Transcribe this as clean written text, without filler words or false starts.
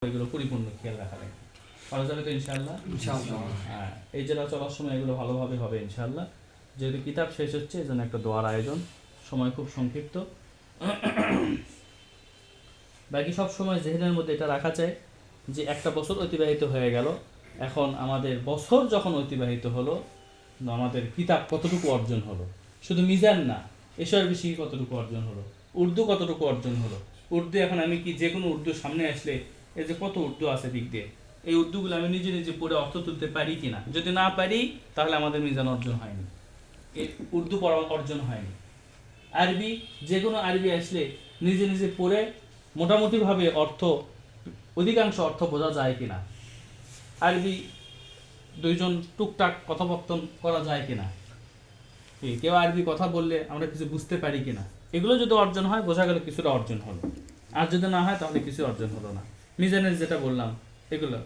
এগুলো পরিপূর্ণ খেয়াল রাখা লাগবে। করা যাবে তো ইনশাআল্লাহ? হ্যাঁ, এই জেলা চলার সময় এগুলো ভালোভাবে হবে ইনশাআল্লাহ। যেহেতু কিতাব শেষ হচ্ছে এই জন্য একটা দোয়ার আয়োজন, সময় খুব সংক্ষিপ্ত। বাকি সব সময় জেহেনের মধ্যে এটা রাখা চাই যে একটা বছর অতিবাহিত হয়ে গেল, এখন আমাদের বছর যখন অতিবাহিত হলো আমাদের কিতাব কতটুকু অর্জন হলো, শুধু মিজান না, এসবের বেশি কতটুকু অর্জন হলো, উর্দু কতটুকু অর্জন হলো। উর্দু এখন আমি কি যে কোনো উর্দু সামনে আসলে এই যে কত উর্দু আছে দিক দিয়ে, এই উর্দুগুলো আমি নিজে নিজে পড়ে অর্থ তুলতে পারি কিনা, যদি না পারি তাহলে আমাদের মিজান অর্জন হয়নি, উর্দু পড়া অর্জন হয়নি। আরবি যে কোনো আরবি আসলে নিজে নিজে পড়ে মোটামুটিভাবে অধিকাংশ অর্থ বোঝা যায় কিনা, আরবি দুইজন টুকটাক কথোপকথন করা যায় কিনা, কেউ আরবি কথা বললে আমরা কিছু বুঝতে পারি কিনা, এগুলো যদি অর্জন হয় বোঝা গেল কিছুটা অর্জন হলো। আর যদি না হয় তাহলে কিছু অর্জন হলো না। মিজানের যেটা বললাম এগুলো